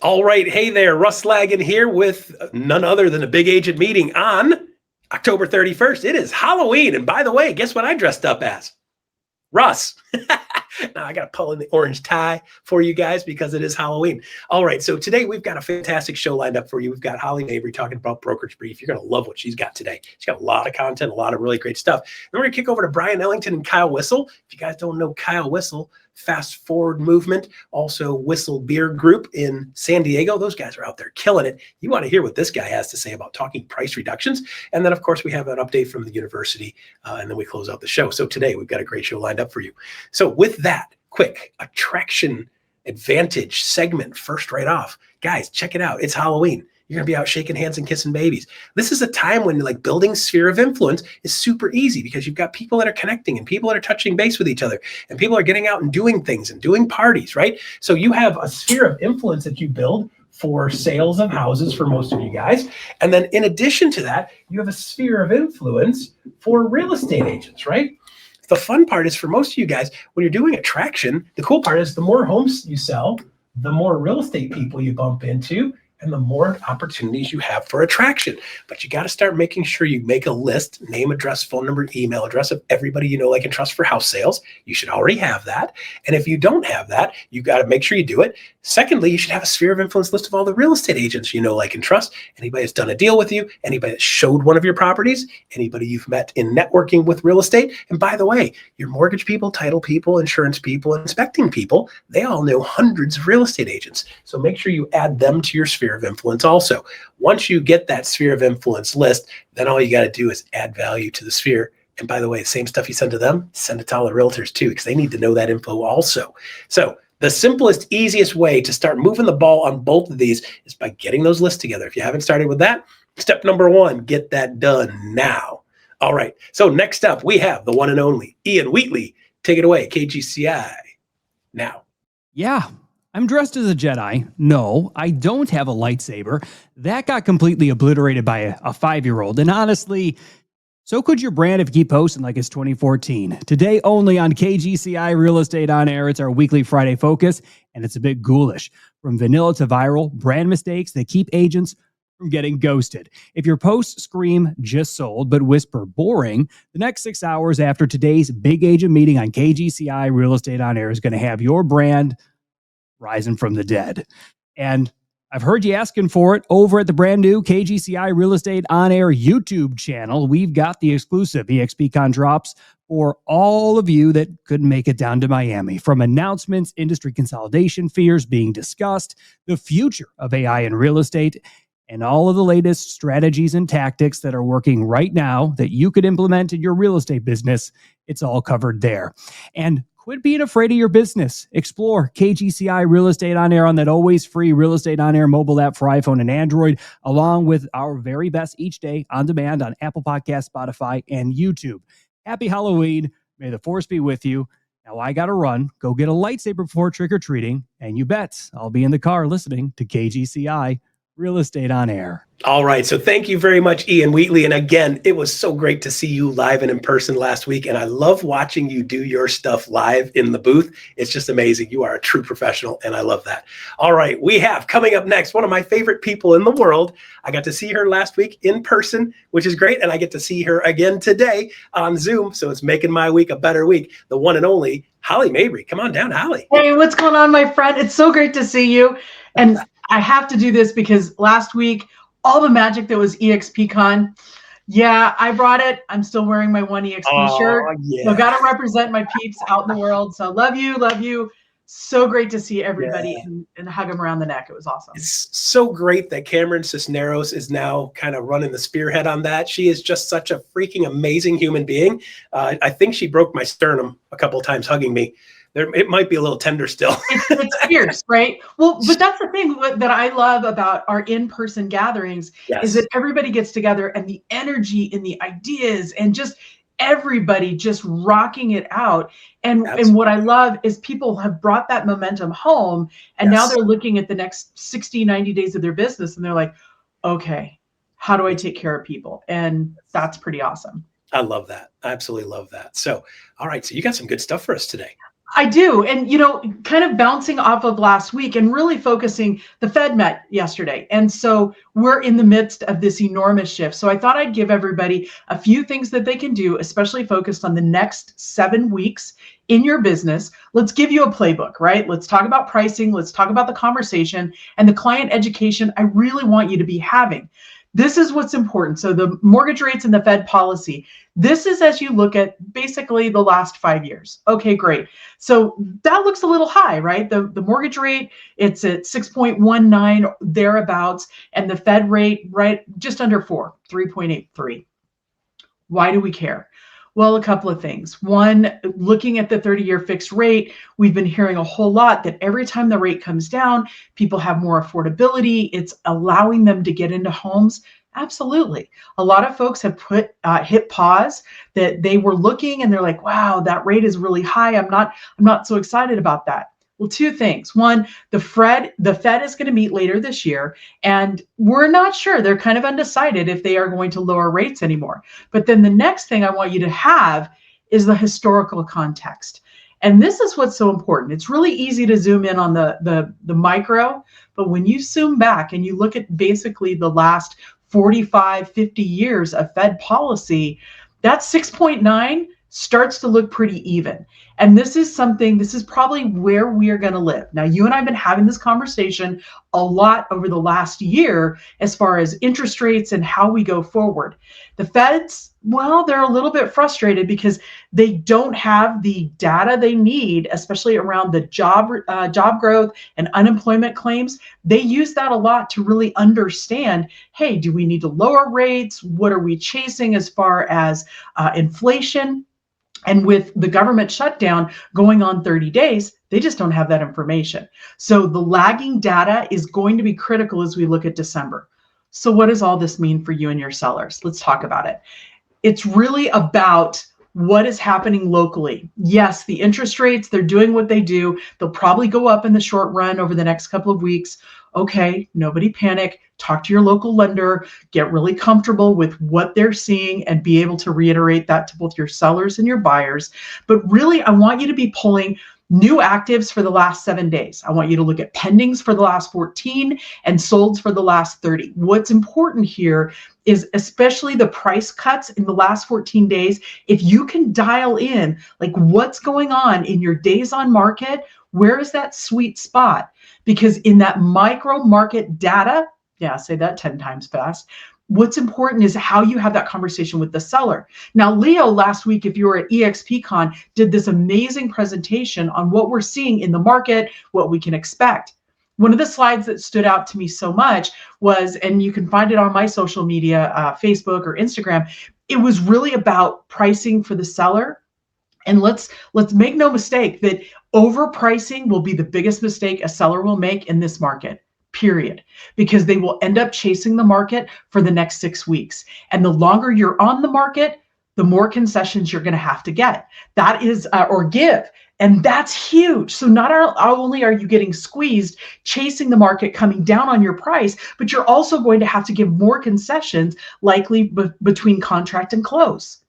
All right. Hey there, Russ Laggan here with none other than a big agent meeting on October 31st. It is Halloween. And by the way, guess what I dressed up as? Russ. Now I got to pull in the orange tie for you guys because it is Halloween. All right. So today we've got a fantastic show lined up for you. We've got Holly Mabry talking about Brokerage Brief. You're going to love what she's got today. She's got a lot of content, a lot of really great stuff. Then we're going to kick over to Brian Ellington and Kyle Whistle. If you guys don't know Kyle Whistle, Fast Forward Movement, also Whistle Beer Group in San Diego. Those guys are out there killing it. You want to hear what this guy has to say about talking price reductions. And then, of course, we have an update from the university, and then we close out the show. So today we've got a great show lined up for you. So with that, quick attraction advantage segment first right off. Guys, check it out. It's Halloween. You're going to be out shaking hands and kissing babies. This is a time when like building sphere of influence is super easy because you've got people that are connecting and people that are touching base with each other and people are getting out and doing things and doing parties, right? So you have a sphere of influence that you build for sales of houses for most of you guys. And then in addition to that, you have a sphere of influence for real estate agents, right? The fun part is for most of you guys, when you're doing attraction, the cool part is the more homes you sell, the more real estate people you bump into, and the more opportunities you have for attraction. But you got to start making sure you make a list, name, address, phone number, email address of everybody you know, like, and trust for house sales. You should already have that. And if you don't have that, you got to make sure you do it. Secondly, you should have a sphere of influence list of all the real estate agents you know, like, and trust. Anybody that's done a deal with you, anybody that showed one of your properties, anybody you've met in networking with real estate. And by the way, your mortgage people, title people, insurance people, inspecting people, they all know hundreds of real estate agents. So make sure you add them to your sphere of influence also. Once you get that sphere of influence list, then all you got to do is add value to the sphere. And by the way, the same stuff you send to them, send it to all the realtors too, because they need to know that info also. So the simplest, easiest way to start moving the ball on both of these is by getting those lists together. If you haven't started with that, step number one, get that done now. All right. So next up, we have the one and only Ian Wheatley. Take it away, KGCI now. Yeah. I'm dressed as a Jedi. No, I don't have a lightsaber. That got completely obliterated by a 5-year-old. And honestly, so could your brand if you keep posting like it's 2014. Today only on KGCI Real Estate On Air, it's our weekly Friday focus, and it's a bit ghoulish. From vanilla to viral, brand mistakes that keep agents from getting ghosted. If your posts scream just sold but whisper boring, the next 6 hours after today's big agent meeting on KGCI Real Estate On Air is going to have your brand rising from the dead. And I've heard you asking for it over at the brand new KGCI Real Estate On Air YouTube channel. We've got the exclusive EXPcon drops for all of you that couldn't make it down to Miami. From announcements, industry consolidation fears being discussed, the future of AI in real estate, and all of the latest strategies and tactics that are working right now that you could implement in your real estate business. It's all covered there. And quit being afraid of your business. Explore KGCI Real Estate On Air on that always free Real Estate On Air mobile app for iPhone and Android, along with our very best each day on demand on Apple Podcasts, Spotify, and YouTube. Happy Halloween. May the force be with you. Now I got to run. Go get a lightsaber before trick-or-treating. And you bet I'll be in the car listening to KGCI Real Estate On Air. All right. So thank you very much, Ian Wheatley. And again, it was so great to see you live and in person last week. And I love watching you do your stuff live in the booth. It's just amazing. You are a true professional, and I love that. All right. We have coming up next one of my favorite people in the world. I got to see her last week in person, which is great. And I get to see her again today on Zoom. So it's making my week a better week. The one and only Holly Mabry. Come on down, Holly. Hey, what's going on, my friend? It's so great to see you. And I have to do this because last week, all the magic that was EXPcon. Yeah, I brought it. I'm still wearing my one EXP shirt. Yeah. So got to represent my peeps out in the world. So love you, love you. So great to see everybody and hug them around the neck. It was awesome. It's so great that Cameron Cisneros is now kind of running the spearhead on that. She is just such a freaking amazing human being. I think she broke my sternum a couple of times hugging me. It might be a little tender still. It's fierce, right? Well, but that's the thing that I love about our in-person gatherings is that everybody gets together and the energy and the ideas and just everybody just rocking it out. And what I love is people have brought that momentum home and now they're looking at the next 60, 90 days of their business and they're like, okay, how do I take care of people? And that's pretty awesome. I love that. I absolutely love that. So, all right. So you got some good stuff for us today. I do. And, kind of bouncing off of last week and really focusing, the Fed met yesterday. And so we're in the midst of this enormous shift. So I thought I'd give everybody a few things that they can do, especially focused on the next 7 weeks in your business. Let's give you a playbook, right? Let's talk about pricing. Let's talk about the conversation and the client education I really want you to be having. This is what's important. So the mortgage rates and the Fed policy, this is as you look at basically the last 5 years. Okay, great. So that looks a little high, right? The mortgage rate, it's at 6.19 thereabouts, and the Fed rate, right, just under 4, 3.83. Why do we care? Well, a couple of things. One, looking at the 30-year fixed rate, we've been hearing a whole lot that every time the rate comes down, people have more affordability. It's allowing them to get into homes. Absolutely. A lot of folks have hit pause, that they were looking and they're like, wow, that rate is really high. I'm not so excited about that. Well, two things. One, the Fed is going to meet later this year, and we're not sure. They're kind of undecided if they are going to lower rates anymore. But then the next thing I want you to have is the historical context. And this is what's so important. It's really easy to zoom in on the micro, but when you zoom back and you look at basically the last 45, 50 years of Fed policy, that 6.9 starts to look pretty even. And this is probably where we are going to live. Now, you and I have been having this conversation a lot over the last year as far as interest rates and how we go forward. The Feds, well, they're a little bit frustrated because they don't have the data they need, especially around the job growth and unemployment claims. They use that a lot to really understand, hey, do we need to lower rates? What are we chasing as far as inflation? And with the government shutdown going on 30 days, they just don't have that information. So the lagging data is going to be critical as we look at December. So what does all this mean for you and your sellers? Let's talk about it. It's really about what is happening locally. Yes, the interest rates, they're doing what they do. They'll probably go up in the short run over the next couple of weeks. Okay, nobody panic. Talk to your local lender, get really comfortable with what they're seeing, and be able to reiterate that to both your sellers and your buyers. But really, I want you to be pulling new actives for the last 7 days. I want you to look at pendings for the last 14 and solds for the last 30. What's important here is especially the price cuts in the last 14 days. If you can dial in like what's going on in your days on market, where is that sweet spot? Because in that micro market data, yeah, say that 10 times fast. What's important is how you have that conversation with the seller. Now, Leo, last week, if you were at EXPcon, did this amazing presentation on what we're seeing in the market, what we can expect. One of the slides that stood out to me so much was, and you can find it on my social media, Facebook or Instagram, it was really about pricing for the seller. And let's make no mistake that overpricing will be the biggest mistake a seller will make in this market. Period. Because they will end up chasing the market for the next 6 weeks. And the longer you're on the market, the more concessions you're going to have to get. That is, or give. And that's huge. So not only are you getting squeezed, chasing the market, coming down on your price, but you're also going to have to give more concessions, likely between contract and close.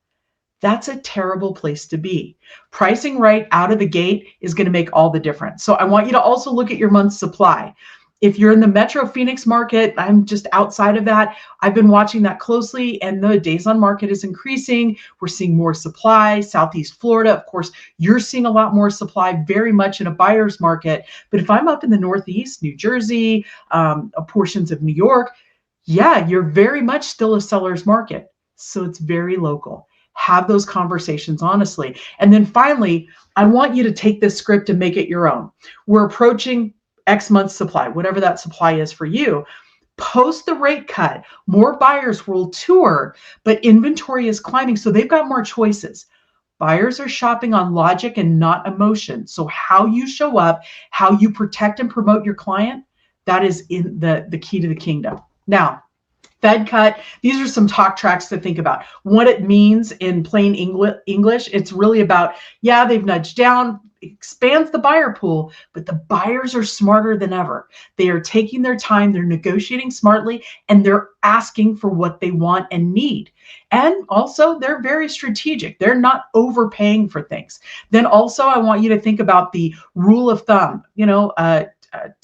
That's a terrible place to be. Pricing right out of the gate is going to make all the difference. So I want you to also look at your month's supply. If you're in the Metro Phoenix market, I'm just outside of that. I've been watching that closely, and the days on market is increasing. We're seeing more supply. Southeast Florida, of course, you're seeing a lot more supply, very much in a buyer's market. But if I'm up in the Northeast, New Jersey, portions of New York, yeah, you're very much still a seller's market. So it's very local. Have those conversations honestly. And then finally, I want you to take this script and make it your own. We're approaching X months supply, whatever that supply is for you. Post the rate cut. More buyers will tour, but inventory is climbing, so they've got more choices. Buyers are shopping on logic and not emotion. So how you show up, how you protect and promote your client, that is in the key to the kingdom. Now, Fed cut, these are some talk tracks to think about. What it means in plain English, it's really about, yeah, they've nudged down, expands the buyer pool, but the buyers are smarter than ever. They are taking their time, they're negotiating smartly, and they're asking for what they want and need. And also, they're very strategic. They're not overpaying for things. Then also, I want you to think about the rule of thumb.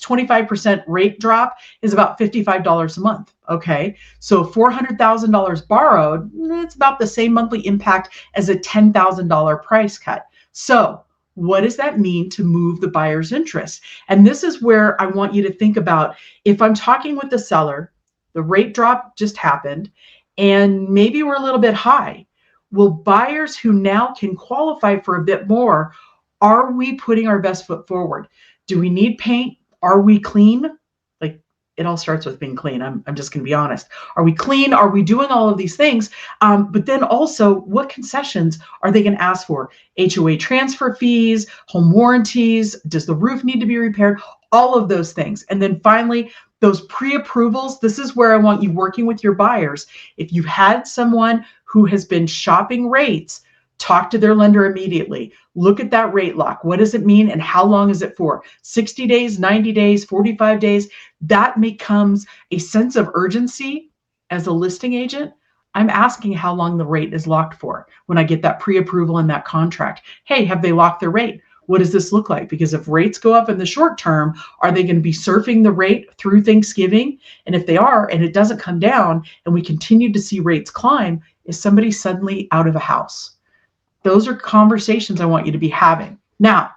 25% rate drop is about $55 a month. Okay, so $400,000 borrowed, it's about the same monthly impact as a $10,000 price cut. So what does that mean to move the buyer's interest? And this is where I want you to think about, if I'm talking with the seller, the rate drop just happened, and maybe we're a little bit high. Well, buyers who now can qualify for a bit more, are we putting our best foot forward? Do we need paint? Are we clean? Like, it all starts with being clean. I'm just going to be honest. Are we clean? Are we doing all of these things? But then also, what concessions are they going to ask for? HOA transfer fees, home warranties? Does the roof need to be repaired? All of those things. And then finally, those pre-approvals. This is where I want you working with your buyers. If you've had someone who has been shopping rates, talk to their lender immediately. Look at that rate lock. What does it mean and how long is it for? 60 days, 90 days, 45 days? That becomes a sense of urgency as a listing agent. I'm asking how long the rate is locked for when I get that pre-approval in that contract. Hey, have they locked their rate? What does this look like? Because if rates go up in the short term, are they going to be surfing the rate through Thanksgiving? And if they are, and it doesn't come down, and we continue to see rates climb, is somebody suddenly out of a house? Those are conversations I want you to be having. Now,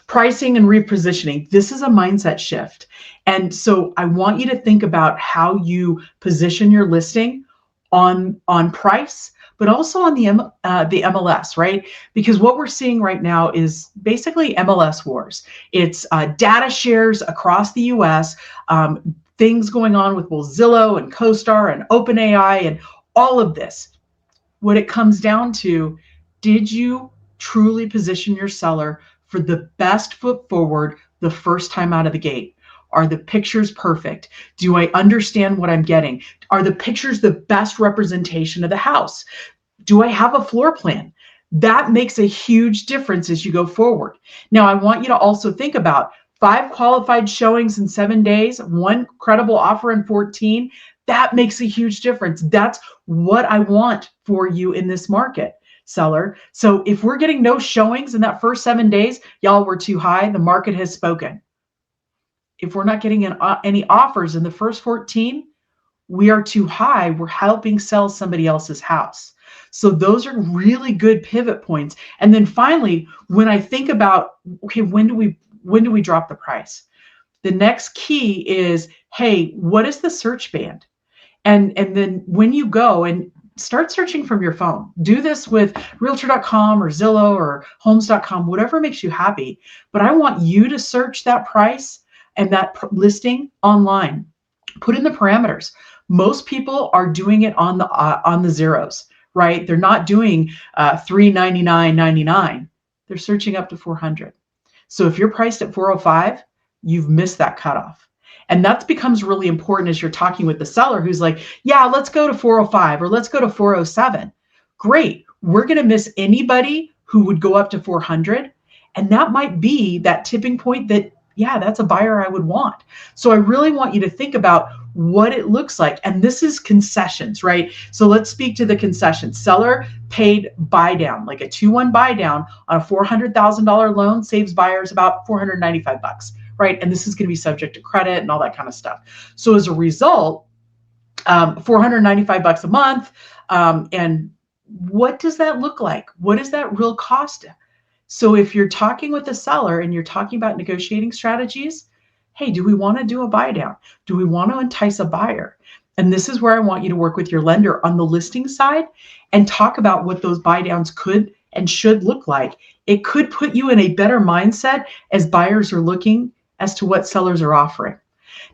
pricing and repositioning. This is a mindset shift. And so I want you to think about how you position your listing on price, but also on the MLS, right? Because what we're seeing right now is basically MLS wars. It's data shares across the US, things going on with both Zillow and CoStar and OpenAI and all of this. What it comes down to, did you truly position your seller for the best foot forward the first time out of the gate? Are the pictures perfect? Do I understand what I'm getting? Are the pictures the best representation of the house? Do I have a floor plan? That makes a huge difference as you go forward. Now, I want you to also think about 5 qualified showings in 7 days, 1 credible offer in 14. That makes a huge difference. That's what I want for you in this market, seller. So if we're getting no showings in that first 7 days, y'all, we're too high. The market has spoken. If we're not getting any offers in the first 14, we are too high. We're helping sell somebody else's house. So those are really good pivot points. And then finally, when I think about, okay, when do we drop the price? The next key is, hey, what is the search band? And then when you go and start searching from your phone, do this with Realtor.com or Zillow or Homes.com, whatever makes you happy. But I want you to search that price and that listing online. Put in the parameters. Most people are doing it on the zeros, right? They're not doing $399.99. They're searching up to 400. So if you're priced at 405, you've missed that cutoff. And that becomes really important as you're talking with the seller who's like, yeah, let's go to 405 or let's go to 407. Great. We're going to miss anybody who would go up to 400. And that might be that tipping point that, yeah, that's a buyer I would want. So I really want you to think about what it looks like. And this is concessions, right? So let's speak to the concessions. Seller paid buy down, like a 2-1 buy down on a $400,000 loan saves buyers about $495, right? And this is going to be subject to credit and all that kind of stuff. So as a result, $495 a month. And what does that look like? What is that real cost? So if you're talking with a seller and you're talking about negotiating strategies, hey, do we want to do a buy down? Do we want to entice a buyer? And this is where I want you to work with your lender on the listing side and talk about what those buy downs could and should look like. It could put you in a better mindset as buyers are looking as to what sellers are offering.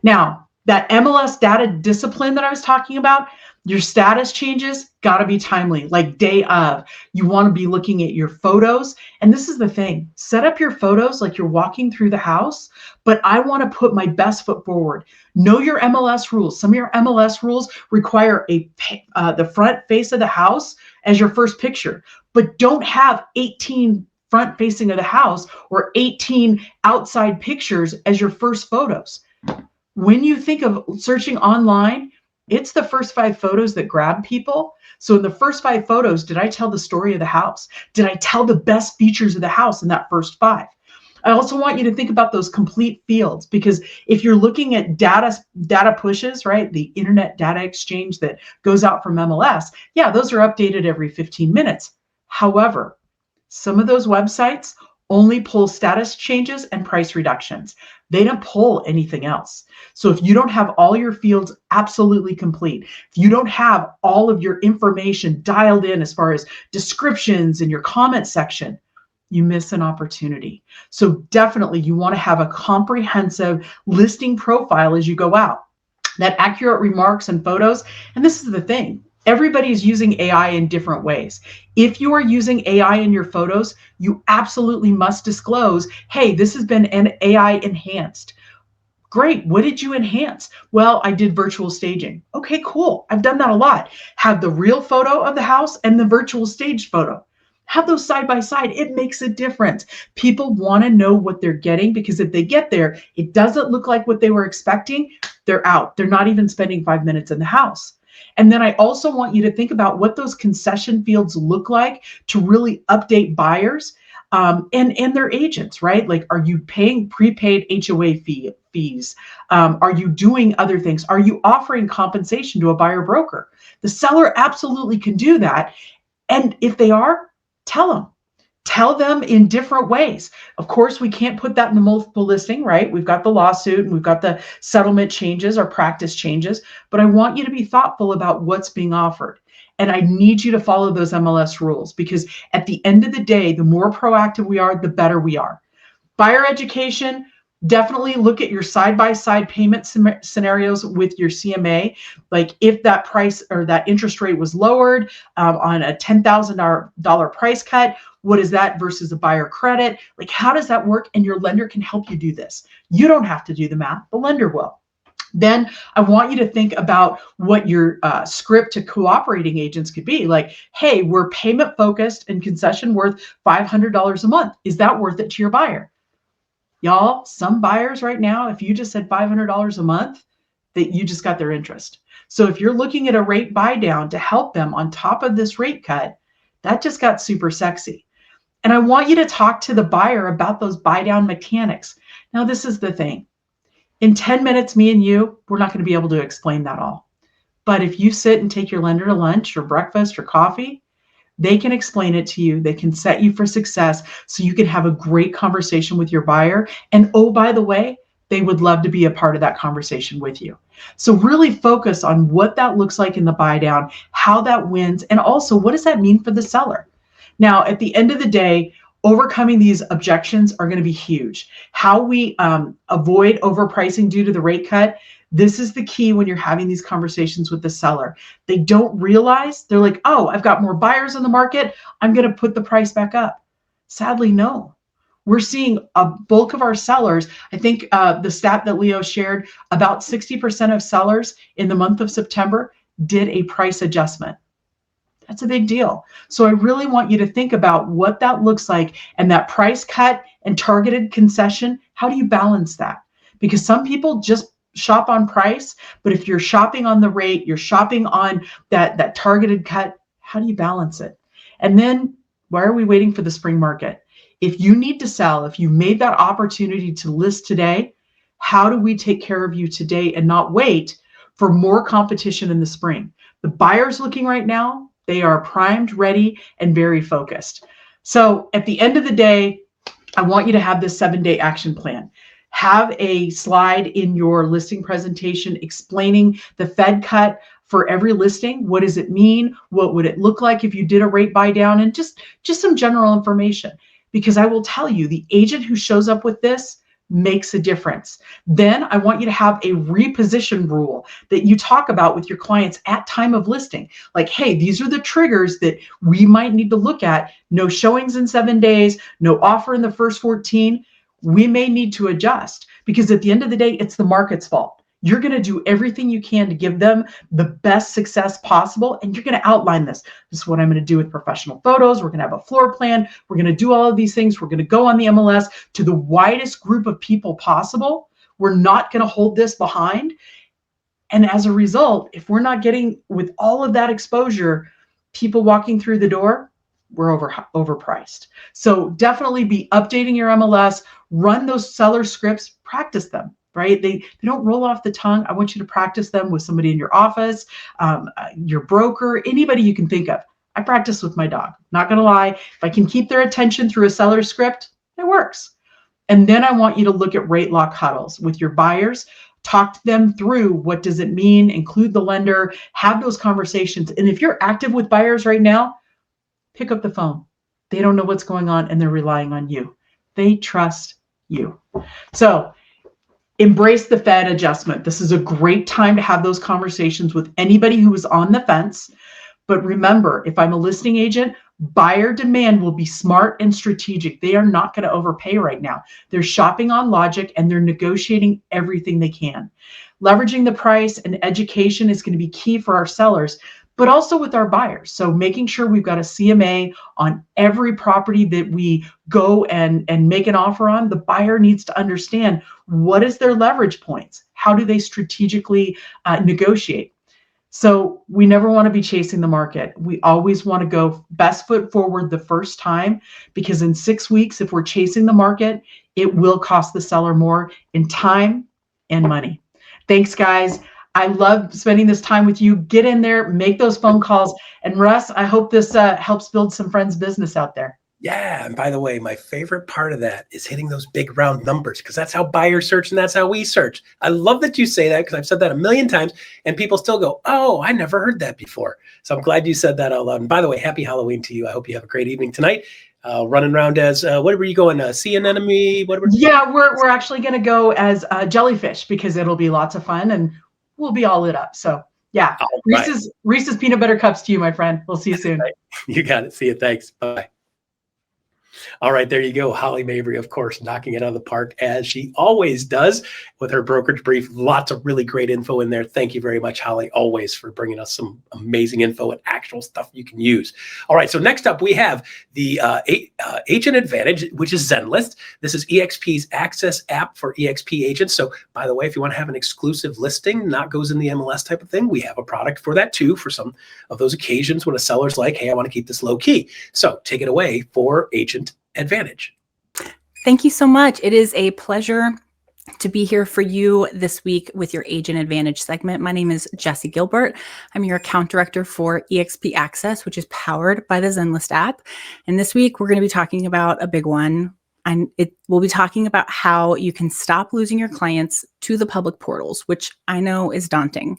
Now, that MLS data discipline that I was talking about, your status changes got to be timely, like day of. You want to be looking at your photos. And this is the thing, set up your photos like you're walking through the house, but I want to put my best foot forward. Know your MLS rules. Some of your MLS rules require the front face of the house as your first picture, but don't have 18 front facing of the house or 18 outside pictures as your first photos. When you think of searching online, It's the first 5 photos that grab people. So in the first 5 photos, did I tell the story of the house? Did I tell the best features of the house in that first 5? I also want you to think about those complete fields, because if you're looking at data pushes, right, the internet data exchange that goes out from MLS, yeah, those are updated every 15 minutes. However, some of those websites only pull status changes and price reductions. They don't pull anything else. So if you don't have all your fields absolutely complete, if you don't have all of your information dialed in as far as descriptions in your comment section, you miss an opportunity. So definitely you want to have a comprehensive listing profile as you go out, that accurate remarks and photos. And this is the thing, everybody's using AI in different ways. If you are using AI in your photos, you absolutely must disclose, hey, this has been an AI enhanced. Great. What did you enhance? Well, I did virtual staging. Okay, cool. I've done that a lot. Have the real photo of the house and the virtual staged photo. Have those side by side. It makes a difference. People want to know what they're getting, because if they get there, it doesn't look like what they were expecting, they're out. They're not even spending 5 minutes in the house. And then I also want you to think about what those concession fields look like to really update buyers and their agents, right? Like, are you paying prepaid HOA fees? Are you doing other things? Are you offering compensation to a buyer broker? The seller absolutely can do that. And if they are, tell them in different ways. Of course, we can't put that in the multiple listing, right? We've got the lawsuit and we've got the settlement changes or practice changes, but I want you to be thoughtful about what's being offered. And I need you to follow those MLS rules, because at the end of the day, the more proactive we are, the better we are. Buyer education, definitely look at your side-by-side payment scenarios with your CMA. Like, if that price or that interest rate was lowered on a $10,000 price cut, what is that versus a buyer credit? Like, how does that work? And your lender can help you do this. You don't have to do the math, the lender will. Then I want you to think about what your script to cooperating agents could be. Like, hey, we're payment focused and concession worth $500 a month. Is that worth it to your buyer? Y'all, some buyers right now, if you just said $500 a month, that you just got their interest. So if you're looking at a rate buy down to help them on top of this rate cut, that just got super sexy. And I want you to talk to the buyer about those buy down mechanics. Now, this is the thing. In 10 minutes, me and you, we're not going to be able to explain that all. But if you sit and take your lender to lunch or breakfast or coffee, they can explain it to you. They can set you for success so you can have a great conversation with your buyer. And oh, by the way, they would love to be a part of that conversation with you. So really focus on what that looks like in the buy down, how that wins, and also what does that mean for the seller? Now, at the end of the day, overcoming these objections are going to be huge. How we avoid overpricing due to the rate cut, this is the key when you're having these conversations with the seller. They don't realize, they're like, oh, I've got more buyers in the market, I'm going to put the price back up. Sadly, no. We're seeing a bulk of our sellers. I think the stat that Leo shared, about 60% of sellers in the month of September did a price adjustment. That's a big deal. So I really want you to think about what that looks like, and that price cut and targeted concession. How do you balance that? Because some people just shop on price, but if you're shopping on the rate, you're shopping on that targeted cut, how do you balance it? And then why are we waiting for the spring market? If you need to sell, if you made that opportunity to list today, how do we take care of you today and not wait for more competition in the spring? The buyers looking right now, they are primed, ready, and very focused. So at the end of the day, I want you to have this 7-day action plan. Have a slide in your listing presentation explaining the Fed cut for every listing. What does it mean? What would it look like if you did a rate buy down? And just some general information. Because I will tell you, the agent who shows up with this makes a difference. Then I want you to have a reposition rule that you talk about with your clients at time of listing. Like, hey, these are the triggers that we might need to look at. No showings in 7 days, no offer in the first 14. We may need to adjust, because at the end of the day, it's the market's fault. You're going to do everything you can to give them the best success possible. And you're going to outline this. This is what I'm going to do with professional photos. We're going to have a floor plan. We're going to do all of these things. We're going to go on the MLS to the widest group of people possible. We're not going to hold this behind. And as a result, if we're not getting with all of that exposure, people walking through the door, we're overpriced. So definitely be updating your MLS, run those seller scripts, practice them, right? They don't roll off the tongue. I want you to practice them with somebody in your office, your broker, anybody you can think of. I practice with my dog. Not going to lie. If I can keep their attention through a seller script, it works. And then I want you to look at rate lock huddles with your buyers. Talk to them through what does it mean, include the lender, have those conversations. And if you're active with buyers right now, pick up the phone. They don't know what's going on and they're relying on you. They trust you. So embrace the Fed adjustment. This is a great time to have those conversations with anybody who is on the fence. But remember, if I'm a listing agent, buyer demand will be smart and strategic. They are not going to overpay right now. They're shopping on logic and they're negotiating everything they can. Leveraging the price and education is going to be key for our sellers, but also with our buyers. So making sure we've got a CMA on every property that we go and make an offer on, the buyer needs to understand what is their leverage points? How do they strategically negotiate? So we never want to be chasing the market. We always want to go best foot forward the first time, because in 6 weeks, if we're chasing the market, it will cost the seller more in time and money. Thanks, guys. I love spending this time with you. Get in there, make those phone calls. And Russ, I hope this helps build some friends' business out there. Yeah. And by the way, my favorite part of that is hitting those big round numbers, because that's how buyers search and that's how we search. I love that you say that, because I've said that a million times and people still go, oh, I never heard that before. So I'm glad you said that out loud. And by the way, happy Halloween to you. I hope you have a great evening tonight. Running around as, what were you going, see an enemy? Yeah, we're actually going to go as jellyfish, because it'll be lots of fun and we'll be all lit up. So yeah, Reese's peanut butter cups to you, my friend. We'll see you soon. Right. You got it. See you. Thanks. Bye. All right, there you go. Holly Mabry, of course, knocking it out of the park, as she always does with her brokerage brief. Lots of really great info in there. Thank you very much, Holly, always, for bringing us some amazing info and actual stuff you can use. All right, so next up, we have the Agent Advantage, which is Zenlist. This is EXP's access app for EXP agents. So, by the way, if you want to have an exclusive listing, not goes in the MLS type of thing, we have a product for that too, for some of those occasions when a seller's like, hey, I want to keep this low key. So take it away for Agent Advantage. Thank you so much. It is a pleasure to be here for you this week with your Agent Advantage segment. My name is Jessie Gilbert. I'm your account director for EXP Access, which is powered by the Zenlist app. And this week, we're going to be talking about a big one. And we'll be talking about how you can stop losing your clients to the public portals, which I know is daunting.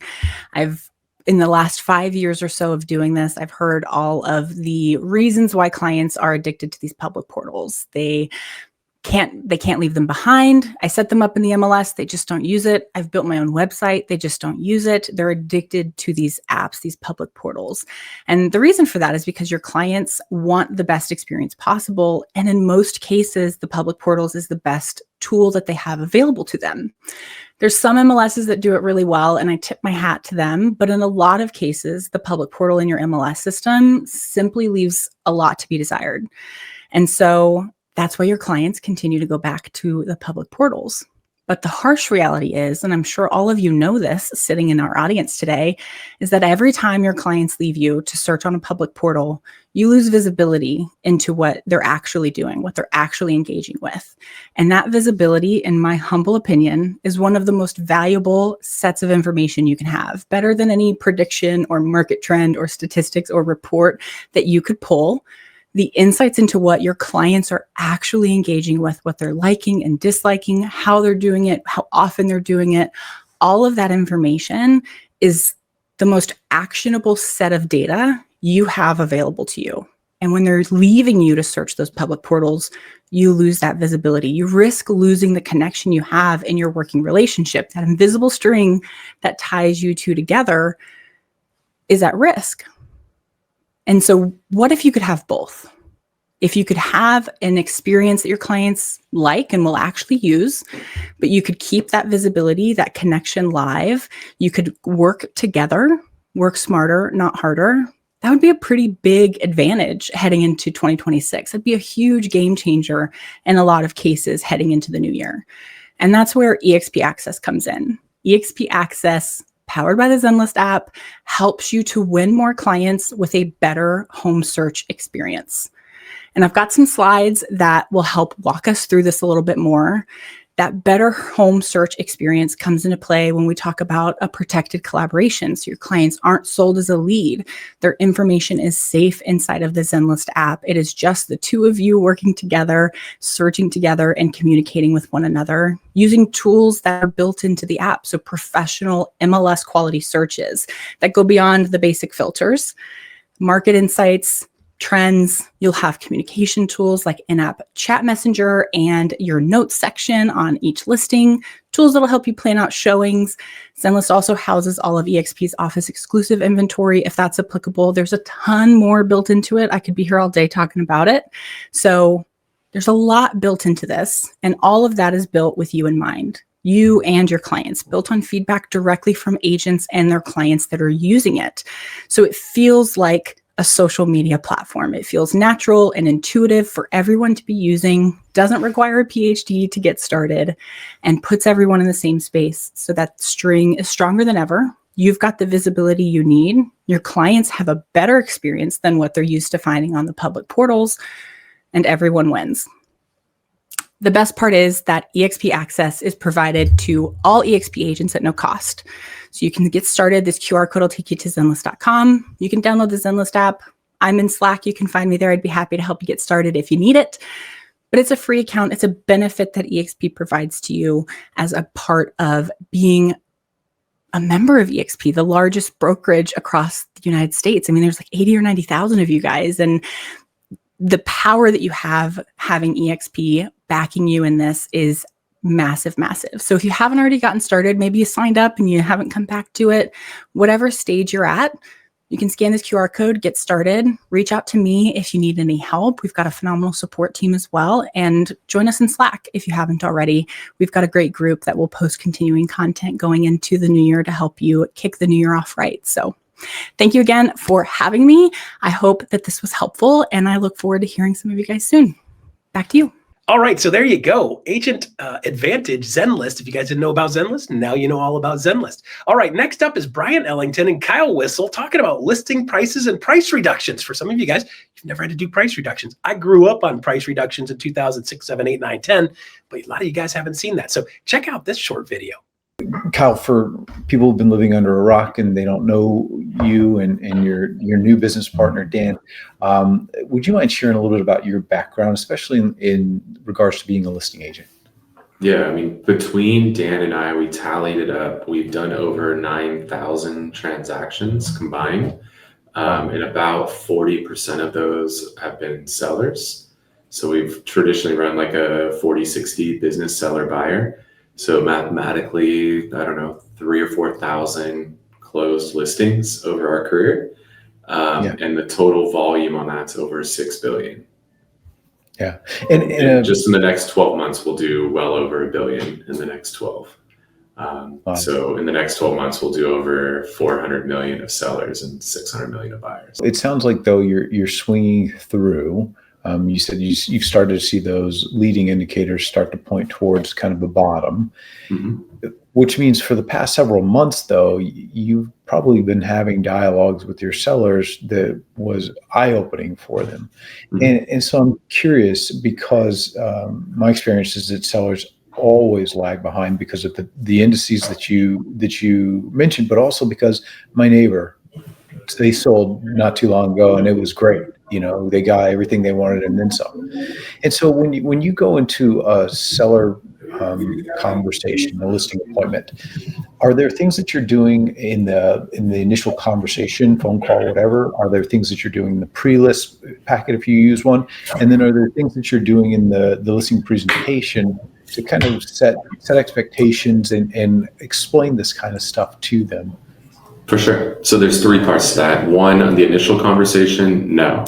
In the last 5 years or so of doing this, I've heard all of the reasons why clients are addicted to these public portals. They can't leave them behind. I set them up in the MLS. They just don't use it. I've built my own website. They just don't use it. They're addicted to these apps, these public portals. And the reason for that is because your clients want the best experience possible. And in most cases, the public portals is the best tool that they have available to them. There's some MLSs that do it really well, and I tip my hat to them. But in a lot of cases, the public portal in your MLS system simply leaves a lot to be desired. And so that's why your clients continue to go back to the public portals. But the harsh reality is, and I'm sure all of you know this sitting in our audience today, is that every time your clients leave you to search on a public portal, you lose visibility into what they're actually doing, what they're actually engaging with. And that visibility, in my humble opinion, is one of the most valuable sets of information you can have, better than any prediction or market trend or statistics or report that you could pull. The insights into what your clients are actually engaging with, what they're liking and disliking, how they're doing it, how often they're doing it, all of that information is the most actionable set of data you have available to you. And when they're leaving you to search those public portals, you lose that visibility. You risk losing the connection you have in your working relationship. That invisible string that ties you two together is at risk. And so what if you could have both? If you could have an experience that your clients like and will actually use, but you could keep that visibility, that connection live, you could work together, work smarter, not harder. That would be a pretty big advantage heading into 2026. It'd be a huge game changer in a lot of cases heading into the new year. And that's where EXP Access comes in. EXP Access powered by the Zenlist app, helps you to win more clients with a better home search experience. And I've got some slides that will help walk us through this a little bit more. That better home search experience comes into play when we talk about a protected collaboration. So your clients aren't sold as a lead. Their information is safe inside of the Zenlist app. It is just the two of you working together, searching together, and communicating with one another using tools that are built into the app. So professional MLS quality searches that go beyond the basic filters, market insights, trends. You'll have communication tools like in-app chat messenger and your notes section on each listing, tools that'll help you plan out showings. Zenlist also houses all of EXP's office exclusive inventory if that's applicable. There's a ton more built into it. I could be here all day talking about it. So there's a lot built into this, and all of that is built with you in mind. You and your clients, built on feedback directly from agents and their clients that are using it. So it feels like a social media platform. It feels natural and intuitive for everyone to be using, doesn't require a PhD to get started, and puts everyone in the same space so that string is stronger than ever. You've got the visibility you need. Your clients have a better experience than what they're used to finding on the public portals, and everyone wins. The best part is that EXP access is provided to all EXP agents at no cost. So you can get started. This QR code will take you to Zenlist.com. You can download the Zenlist app. I'm in Slack. You can find me there. I'd be happy to help you get started if you need it. But it's a free account. It's a benefit that EXP provides to you as a part of being a member of EXP, the largest brokerage across the United States. I mean, there's like 80 or 90,000 of you guys. And the power that you have having EXP backing you in this is massive, massive. So if you haven't already gotten started, maybe you signed up and you haven't come back to it, whatever stage you're at, you can scan this QR code, get started, reach out to me if you need any help. We've got a phenomenal support team as well. And join us in Slack if you haven't already. We've got a great group that will post continuing content going into the new year to help you kick the new year off right. So thank you again for having me. I hope that this was helpful, and I look forward to hearing some of you guys soon. Back to you. All right, so there you go. Agent Advantage Zenlist. If you guys didn't know about Zenlist, now you know all about Zenlist. All right, next up is Brian Ellington and Kyle Whistle talking about listing prices and price reductions. For some of you guys, you've never had to do price reductions. I grew up on price reductions in 2006, 7, 8, 9, 10, but a lot of you guys haven't seen that. So check out this short video. Kyle, for people who've been living under a rock and they don't know you and your new business partner, Dan, would you mind sharing a little bit about your background, especially in regards to being a listing agent? Yeah, I mean, between Dan and I, we tallied it up. We've done over 9,000 transactions combined, and about 40% of those have been sellers. So we've traditionally run like a 40-60 business seller buyer. So mathematically, I don't know, 3,000 or 4,000 closed listings over our career. And the total volume on that's over 6 billion. Yeah. And just in the next 12 months, we'll do well over $1 billion in the next 12. Wow. So in the next 12 months, we'll do over 400 million of sellers and 600 million of buyers. It sounds like though you're swinging through. You said you've started to see those leading indicators start to point towards kind of the bottom, which means for the past several months, though, you've probably been having dialogues with your sellers that was eye-opening for them. And so I'm curious because my experience is that sellers always lag behind because of the indices that you mentioned, but also because my neighbor, they sold not too long ago and it was great. You know, they got everything they wanted and then some. And so when you go into a seller conversation, a listing appointment, are there things that you're doing in the initial conversation, phone call, whatever? Are there things that you're doing in the pre-list packet if you use one? And then are there things that you're doing in the listing presentation to kind of set expectations and explain this kind of stuff to them? For sure. So there's 3 parts to that. One, on the initial conversation, no.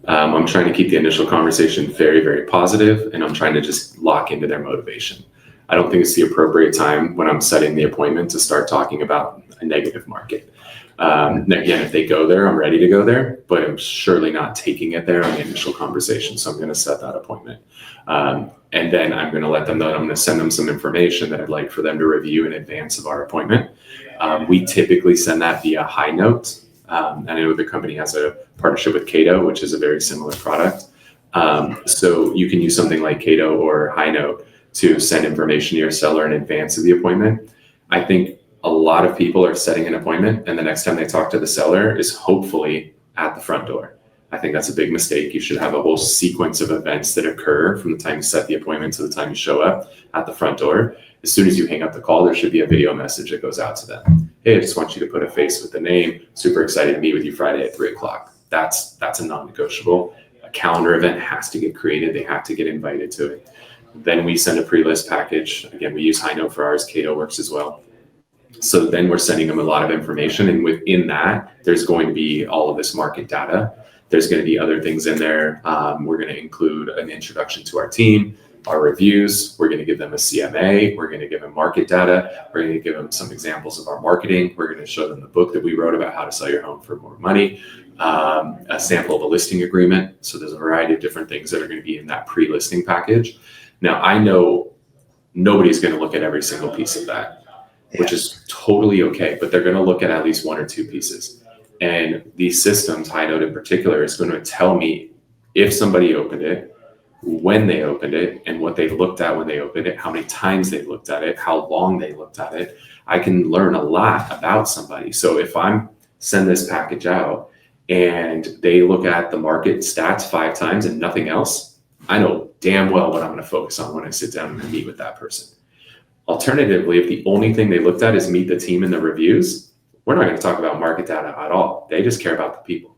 I'm trying to keep the initial conversation very, very positive, and I'm trying to just lock into their motivation. I don't think it's the appropriate time when I'm setting the appointment to start talking about a negative market. Again, if they go there, I'm ready to go there, but I'm surely not taking it there on the initial conversation. So I'm going to set that appointment. And then I'm going to let them know that I'm going to send them some information that I'd like for them to review in advance of our appointment. We typically send that via high note. I know the company has a partnership with Cato, which is a very similar product. So you can use something like Cato or high note to send information to your seller in advance of the appointment. I think a lot of people are setting an appointment, and the next time they talk to the seller is hopefully at the front door. I think that's a big mistake. You should have a whole sequence of events that occur from the time you set the appointment to the time you show up at the front door. As soon as you hang up the call, there should be a video message that goes out to them. Hey, I just want you to put a face with the name. Super excited to meet with you Friday at 3 o'clock. That's a non-negotiable. A calendar event has to get created. They have to get invited to it. Then we send a pre-list package. Again, we use high note for ours. Cato works as well. So then we're sending them a lot of information. And within that, there's going to be all of this market data. There's going to be other things in there. We're going to include an introduction to our team, our reviews. We're going to give them a CMA. We're going to give them market data. We're going to give them some examples of our marketing. We're going to show them the book that we wrote about how to sell your home for more money, a sample of a listing agreement. So there's a variety of different things that are going to be in that pre-listing package. Now, I know nobody's going to look at every single piece of that, which is totally okay, but they're going to look at least one or two pieces. And these systems, high note in particular, is going to tell me if somebody opened it, when they opened it, and what they looked at when they opened it, how many times they looked at it, how long they looked at it. I can learn a lot about somebody. So if I'm send this package out and they look at the market stats 5 times and nothing else, I know damn well what I'm going to focus on when I sit down and meet with that person. Alternatively, if the only thing they looked at is meet the team and the reviews, we're not going to talk about market data at all. They just care about the people,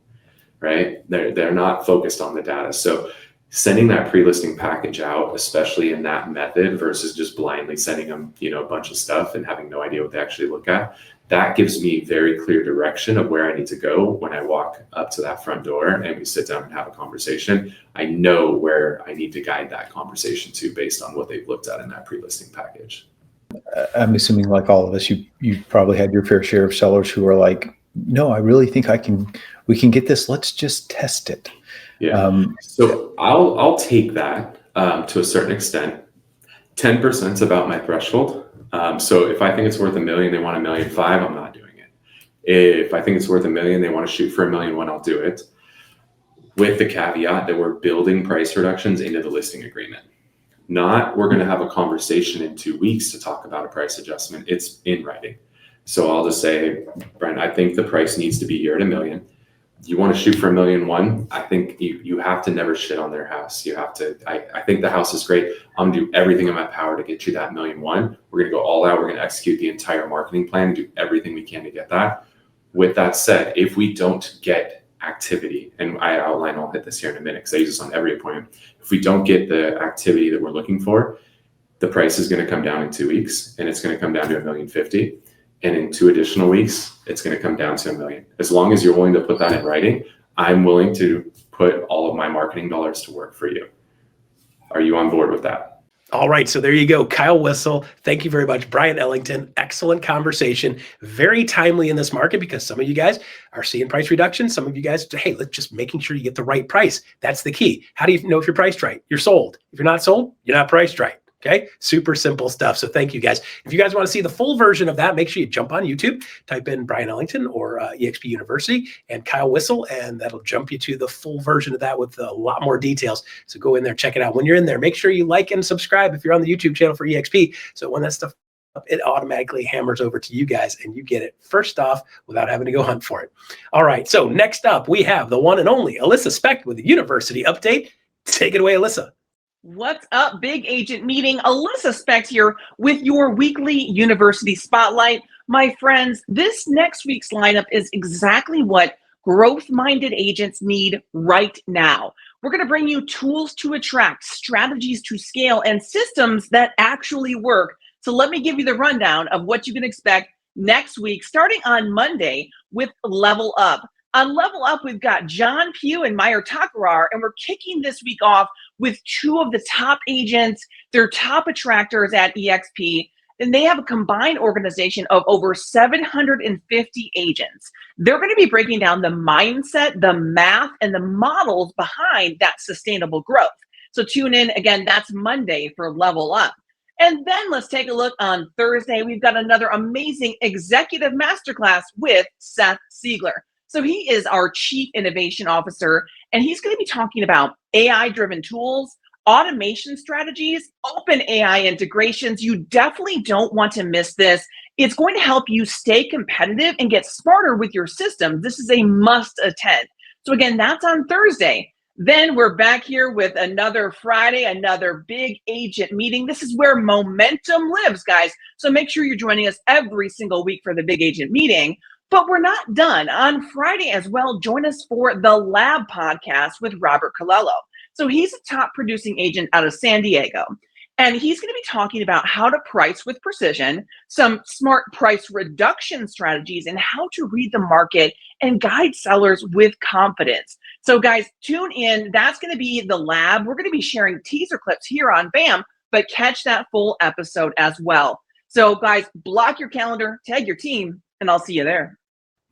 right? They're not focused on the data. So sending that pre-listing package out, especially in that method versus just blindly sending them, a bunch of stuff and having no idea what they actually look at, that gives me very clear direction of where I need to go when I walk up to that front door and we sit down and have a conversation. I know where I need to guide that conversation to based on what they've looked at in that pre-listing package. I'm assuming, like all of us, you probably had your fair share of sellers who are like, no, I really think we can get this. Let's just test it. Yeah. So I'll take that to a certain extent. 10% is about my threshold. So if I think it's worth $1 million, they want $1.5 million, I'm not doing it. If I think it's worth $1 million, they want to shoot for $1.1 million, I'll do it. With the caveat that we're building price reductions into the listing agreement. Not we're going to have a conversation in 2 weeks to talk about a price adjustment. It's in writing. So I'll just say, Brent, I think the price needs to be here at $1 million. You want to shoot for $1.1 million? I think you have to never shit on their house. You have to. I think the house is great. I'm gonna do everything in my power to get you that $1.1 million. We're gonna go all out. We're gonna execute the entire marketing plan, do everything we can to get that. With that said, if we don't get activity, and I'll hit this here in a minute because I use this on every appointment. If we don't get the activity that we're looking for, the price is going to come down in 2 weeks, and it's going to come down to $1.05 million. And in 2 additional weeks, it's going to come down to $1 million. As long as you're willing to put that in writing, I'm willing to put all of my marketing dollars to work for you. Are you on board with that? All right, so there you go. Kyle Whissel, thank you very much. Brian Ellington, excellent conversation. Very timely in this market because some of you guys are seeing price reductions. Some of you guys, hey, let's just making sure you get the right price. That's the key. How do you know if you're priced right? You're sold. If you're not sold, you're not priced right. Okay, super simple stuff. So thank you guys. If you guys want to see the full version of that, make sure you jump on YouTube, type in Brian Ellington or EXP University and Kyle Whissel, and that'll jump you to the full version of that with a lot more details. So go in there, check it out. When you're in there, make sure you like and subscribe if you're on the YouTube channel for EXP. So when that stuff up, it automatically hammers over to you guys and you get it first off without having to go hunt for it. All right, so next up, we have the one and only Alyssa Specht with the University Update. Take it away, Alyssa. What's up, big agent meeting? Alyssa Specht here with your weekly University Spotlight. My friends, this next week's lineup is exactly what growth-minded agents need right now. We're going to bring you tools to attract, strategies to scale, and systems that actually work. So let me give you the rundown of what you can expect next week, starting on Monday with Level Up. On Level Up, we've got John Pugh and Meyer Takarar, and we're kicking this week off with 2 of the top agents. They're top attractors at EXP, and they have a combined organization of over 750 agents. They're going to be breaking down the mindset, the math, and the models behind that sustainable growth. So tune in. Again, that's Monday for Level Up. And then let's take a look on Thursday. We've got another amazing executive masterclass with Seth Siegler. So he is our Chief Innovation Officer, and he's going to be talking about AI-driven tools, automation strategies, open AI integrations. You definitely don't want to miss this. It's going to help you stay competitive and get smarter with your system. This is a must attend. So again, that's on Thursday. Then we're back here with another Friday, another big agent meeting. This is where momentum lives, guys. So make sure you're joining us every single week for the big agent meeting. But we're not done. On Friday as well, join us for the Lab podcast with Robert Colello. So he's a top producing agent out of San Diego. And he's going to be talking about how to price with precision, some smart price reduction strategies, and how to read the market and guide sellers with confidence. So guys, tune in. That's going to be the Lab. We're going to be sharing teaser clips here on BAM, but catch that full episode as well. So guys, block your calendar, tag your team, and I'll see you there.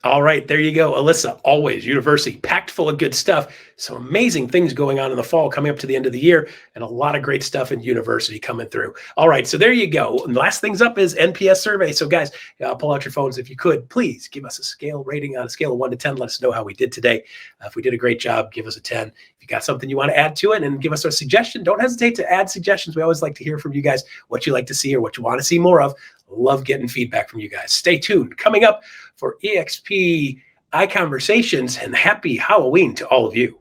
All right, there you go. Alyssa, always university, packed full of good stuff. Some amazing things going on in the fall coming up to the end of the year, and a lot of great stuff in university coming through. All right, so there you go. And the last things up is NPS survey. So guys, pull out your phones if you could. Please give us a scale rating on a scale of 1 to 10. Let us know how we did today. If we did a great job, give us a 10. If you got something you want to add to it and give us a suggestion, don't hesitate to add suggestions. We always like to hear from you guys what you like to see or what you want to see more of. Love getting feedback from you guys. Stay tuned. Coming up for EXP iConversations, and happy Halloween to all of you.